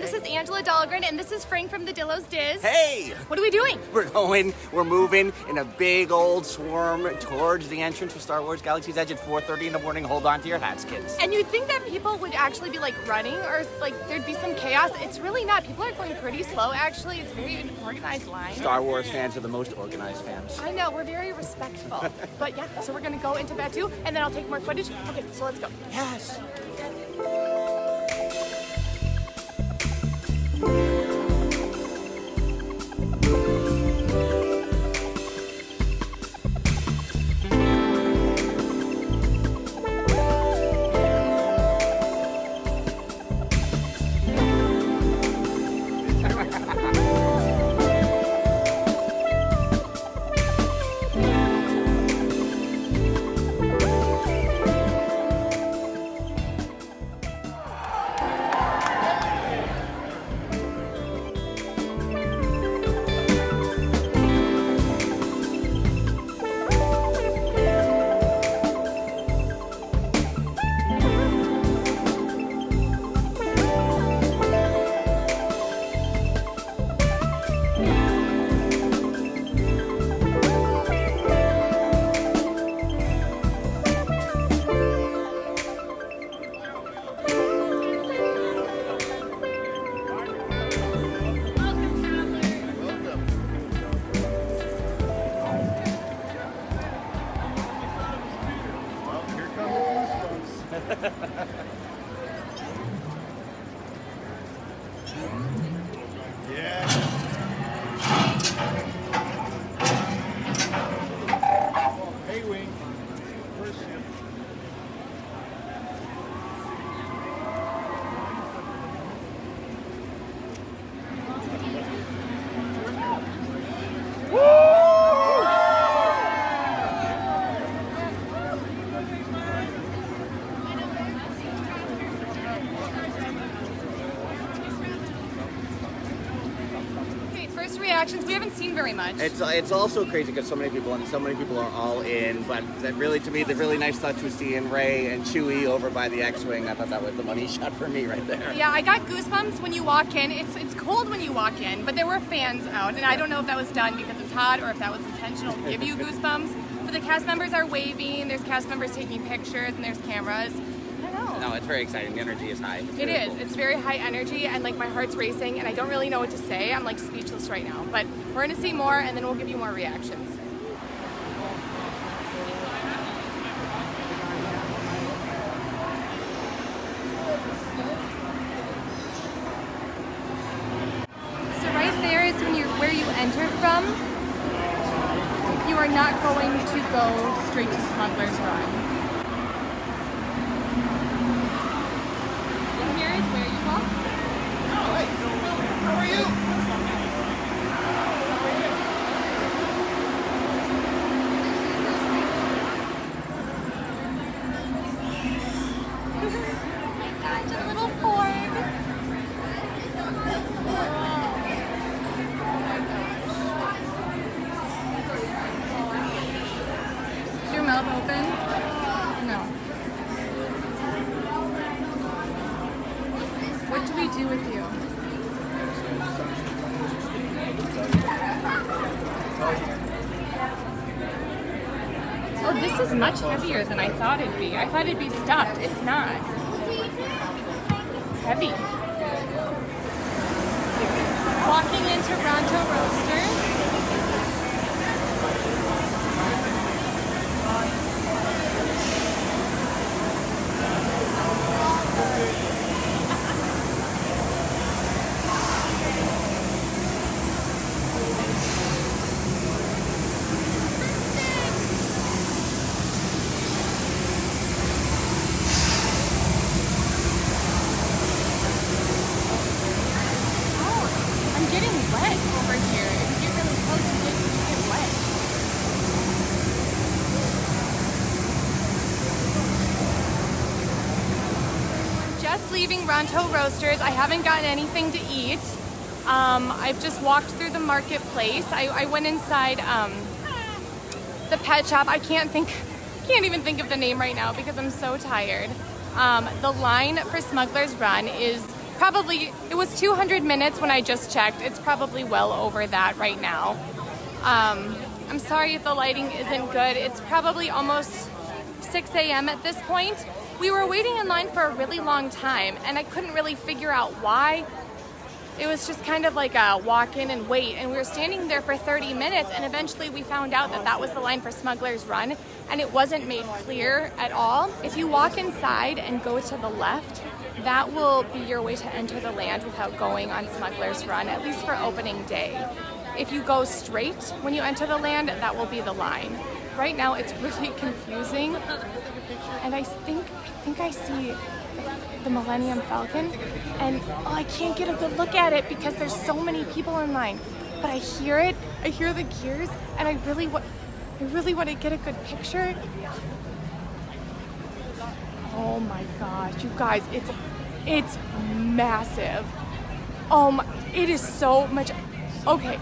This is Angela Dahlgren, and this is Frank from the Dillos Diz. Hey! What are we doing? We're moving in a big old swarm towards the entrance for Star Wars Galaxy's Edge at 4:30 in the morning. Hold on to your hats, kids. And you'd think that people would actually be like running or like there'd be some chaos. It's really not. People are going pretty slow, actually. It's very an organized line. Star Wars fans are the most organized fans. I know, we're very respectful. But yeah, so we're gonna go into Batu, and then I'll take more footage. Okay, so let's go. Yes! Reactions. We haven't seen very much. It's also crazy because so many people are all in. But that really, to me, the really nice touch was seeing Rey and Chewie over by the X-wing. I thought that was the money shot for me right there. Yeah, I got goosebumps when you walk in. It's cold when you walk in, but there were fans out, and I don't know if that was done because it's hot or if that was intentional to give you goosebumps. But the cast members are waving. There's cast members taking pictures, and there's cameras. No, it's very exciting. The energy is high. It is. Cool. It's very high energy, and like my heart's racing, and I don't really know what to say. I'm like speechless right now. But we're gonna see more, and then we'll give you more reactions. So right there is where you enter from. You are not going to go straight to Smuggler's Run. How are you? Oh my gosh, a little Ford. Is your mouth open? No. What do we do with you? Oh, this is much heavier than I thought it'd be. I thought it'd be stuffed. It's not. It's heavy. Walking into Ronto Roasters. Leaving Ronto Roasters. I haven't gotten anything to eat. I've just walked through the marketplace. I went inside the pet shop. I can't even think of the name right now because I'm so tired. The line for Smuggler's Run is probably, it was 200 minutes when I just checked. It's probably well over that right now. I'm sorry if the lighting isn't good. It's probably almost 6 a.m. at this point. We were waiting in line for a really long time, and I couldn't really figure out why. It was just kind of like a walk in and wait, and we were standing there for 30 minutes, and eventually we found out that that was the line for Smuggler's Run, and it wasn't made clear at all. If you walk inside and go to the left, that will be your way to enter the land without going on Smuggler's Run, at least for opening day. If you go straight when you enter the land, that will be the line. Right now it's really confusing, and I think I see the Millennium Falcon, and I can't get a good look at it because there's so many people in line. But I hear it, I hear the gears, and I really want to get a good picture. Oh my gosh, you guys, it's massive. Oh my, it is so much. Okay.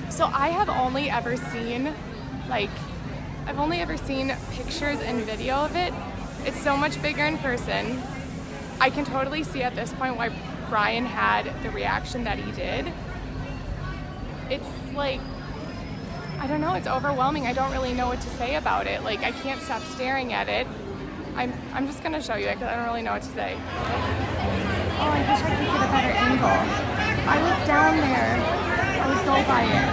So I have only ever seen pictures and video of it. It's so much bigger in person. I can totally see at this point why Brian had the reaction that he did. It's like, I don't know, it's overwhelming. I don't really know what to say about it. Like, I can't stop staring at it. I'm just gonna show you it because I don't really know what to say. Oh, I wish I could get a better angle. If I was down there, I would go by it.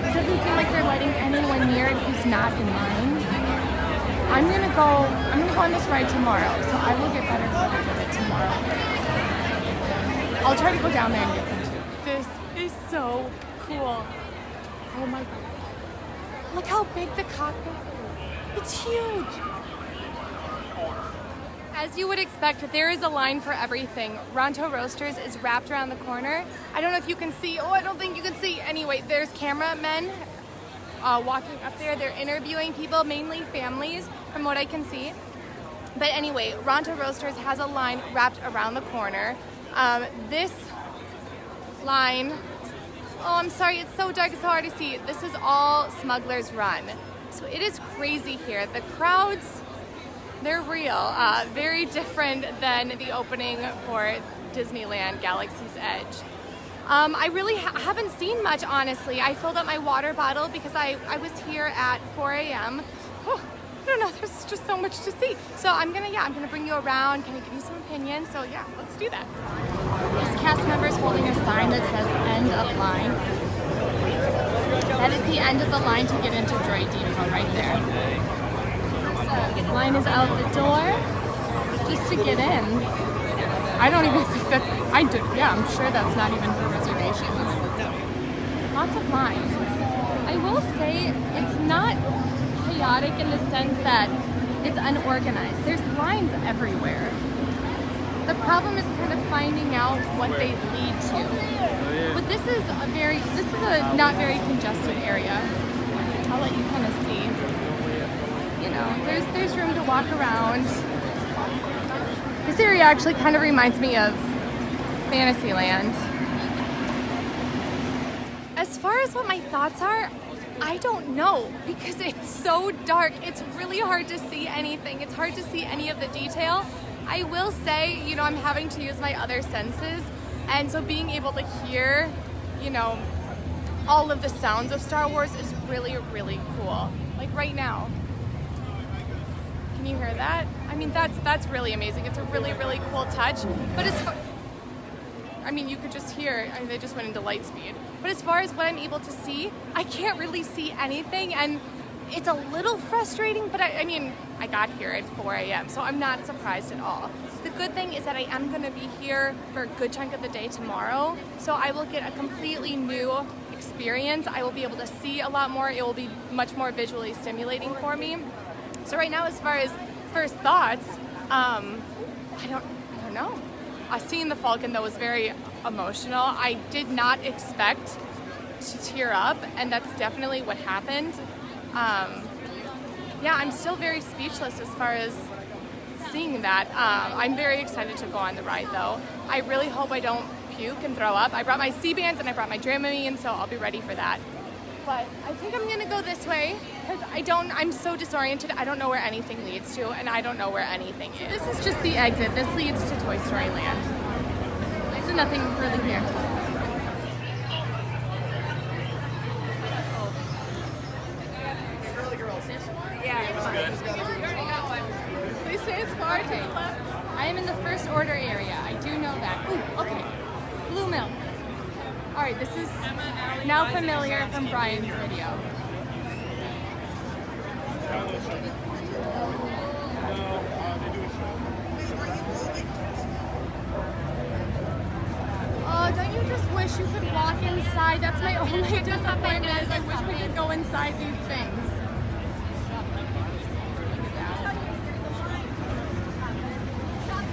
It doesn't seem like they're letting anyone near it who's not in line. I'm gonna go on this ride tomorrow, so I will get better footage of it tomorrow. I'll try to go down there and get some too. This is so cool. Oh my god. Look how big the cockpit is. It's huge. As you would expect, there is a line for everything. Ronto Roasters is wrapped around the corner. I don't know if you can see. Oh, I don't think you can see. Anyway, there's cameramen walking up there. They're interviewing people, mainly families, from what I can see. But anyway, Ronto Roasters has a line wrapped around the corner. This line, oh, I'm sorry, it's so dark, it's so hard to see. This is all Smuggler's Run. So it is crazy here. The crowds, they're real. Very different than the opening for Disneyland Galaxy's Edge. I really haven't seen much, honestly. I filled up my water bottle because I was here at 4 a.m. Oh, I don't know, there's just so much to see. So I'm gonna bring you around, kind of give you some opinions. So yeah, let's do that. This cast member is holding a sign that says end of line. That is the end of the line to get into Droid Depot right there. So line is out the door just to get in. I don't even think that's, I'm sure that's not even for reservations. Lots of lines. I will say it's not chaotic in the sense that it's unorganized. There's lines everywhere. The problem is kind of finding out what they lead to. But this is a not very congested area. I'll let you kind of see. You know, there's room to walk around. This area actually kind of reminds me of Fantasyland. As far as what my thoughts are, I don't know because it's so dark. It's really hard to see anything. It's hard to see any of the detail. I will say, you know, I'm having to use my other senses, and so being able to hear, you know, all of the sounds of Star Wars is really, really cool. Like right now. Can you hear that? I mean, that's really amazing. It's a really, really cool touch. But you could just hear, they just went into light speed. But as far as what I'm able to see, I can't really see anything, and it's a little frustrating, but I got here at 4 a.m., so I'm not surprised at all. The good thing is that I am gonna be here for a good chunk of the day tomorrow, so I will get a completely new experience. I will be able to see a lot more. It will be much more visually stimulating for me. So right now, as far as first thoughts, I don't know. Seeing the Falcon, though, was very emotional. I did not expect to tear up, and that's definitely what happened. Yeah, I'm still very speechless as far as seeing that. I'm very excited to go on the ride, though. I really hope I don't puke and throw up. I brought my C-bands and I brought my Dramamine, so I'll be ready for that. But I think I'm gonna go this way because I'm so disoriented. I don't know where anything leads to, and I don't know where anything is. This is just the exit. This leads to Toy Story Land. There's nothing really here. Please say it's far. Take a left. I am in the first order area. I do know that. Ooh, okay. Blue milk. All right, this is now familiar from Brian's video. Oh, don't you just wish you could walk inside? That's my only disappointment is I wish we could go inside these things.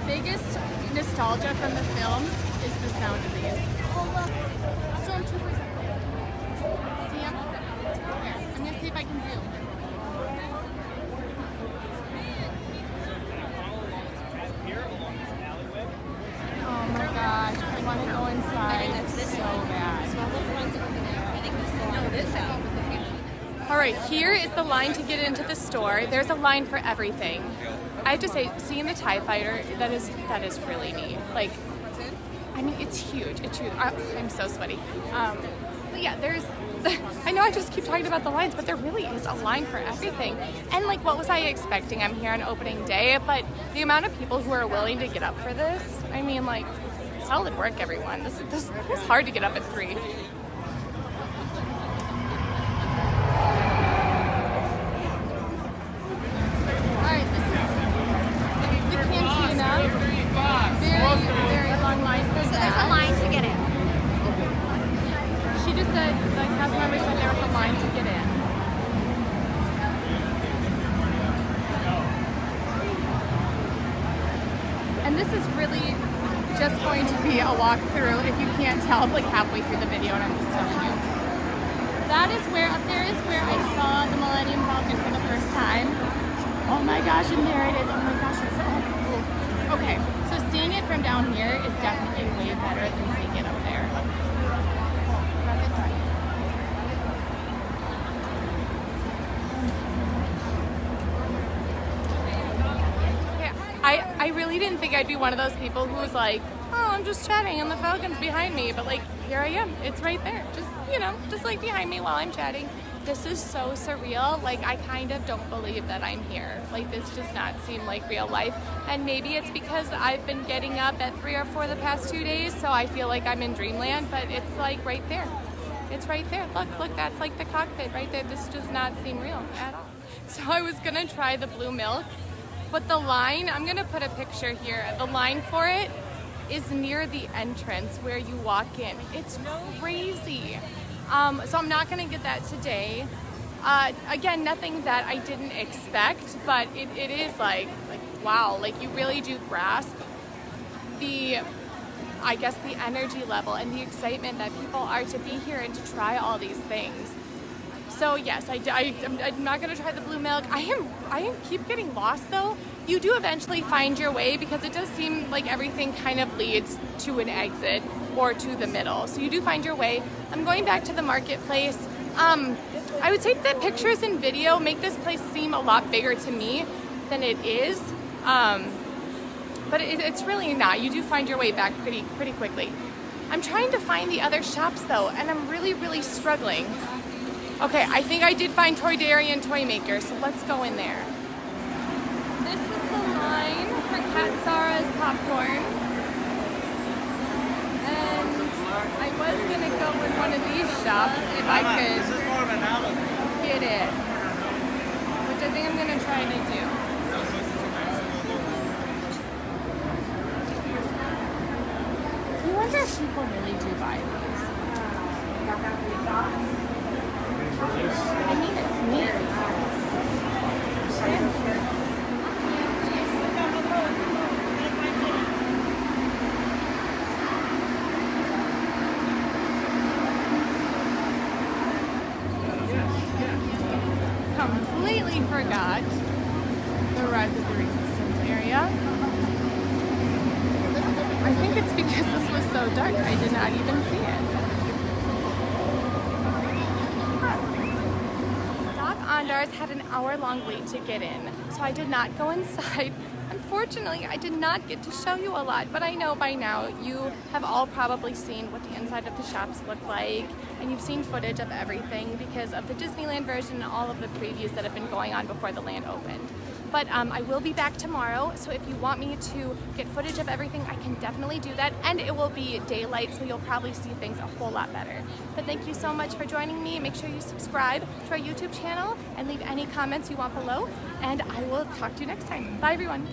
Biggest nostalgia from the films is the sound of these. Oh look, stormtroopers. See them? Here, I'm gonna see if I can zoom. Oh my gosh, I want to go inside so bad. All right, here is the line to get into the store. There's a line for everything. I have to say, seeing the TIE Fighter, that is really neat. Like, I mean, it's huge. It's huge. I'm so sweaty. But yeah, I know I just keep talking about the lines, but there really is a line for everything. And like, what was I expecting? I'm here on opening day, but the amount of people who are willing to get up for this, I mean, like, solid work, everyone. This is hard to get up at 3. Very long line for So there's a line to get in. She just said, the cast member said there was a line to get in. And this is really just going to be a walkthrough, if you can't tell, like halfway through the video, and I'm just telling you. That is where, up there is where I saw the Millennium Falcon for the first time. Oh my gosh, and there it is. Oh my gosh, it's so cool. Okay, so seeing it from down here is definitely way better than seeing it up there. Yeah, I really didn't think I'd be one of those people who was like, oh, I'm just chatting and the Falcon's behind me, but like, here I am. It's right there. Just, you know, just like behind me while I'm chatting. This is so surreal. Like, I kind of don't believe that I'm here. Like, this does not seem like real life. And maybe it's because I've been getting up at 3 or 4 the past 2 days, so I feel like I'm in dreamland, but it's like right there. It's right there. Look, that's like the cockpit right there. This does not seem real at all. So I was gonna try the blue milk, but the line, I'm gonna put a picture here. The line for it is near the entrance where you walk in. It's crazy. So I'm not gonna get that today. Again, nothing that I didn't expect, but it is like wow, like you really do grasp the, I guess, the energy level and the excitement that people are to be here and to try all these things. So yes, I'm not gonna try the blue milk. I keep getting lost though. You do eventually find your way because it does seem like everything kind of leads to an exit or to the middle. So you do find your way. I'm going back to the marketplace. I would say that pictures and video make this place seem a lot bigger to me than it is. But it's really not. You do find your way back pretty quickly. I'm trying to find the other shops though, and I'm really struggling. Okay, I think I did find Toy Dairy and Toy Maker, so let's go in there. This is the line for Cat Zara's popcorn. And I was gonna go in one of these shops if I could get it, which I think I'm gonna try to do. I wonder if people really do buy these. I mean, it's neat. Completely forgot the Rise of the Resistance area. I think it's because this was so dark, I did not even see it. ours had an hour-long wait to get in, so I did not go inside. Unfortunately, I did not get to show you a lot, but I know by now you have all probably seen what the inside of the shops look like, and you've seen footage of everything because of the Disneyland version and all of the previews that have been going on before the land opened. But I will be back tomorrow, so if you want me to get footage of everything, I can definitely do that, and it will be daylight, so you'll probably see things a whole lot better. But thank you so much for joining me. Make sure you subscribe to our YouTube channel and leave any comments you want below, and I will talk to you next time. Bye, everyone.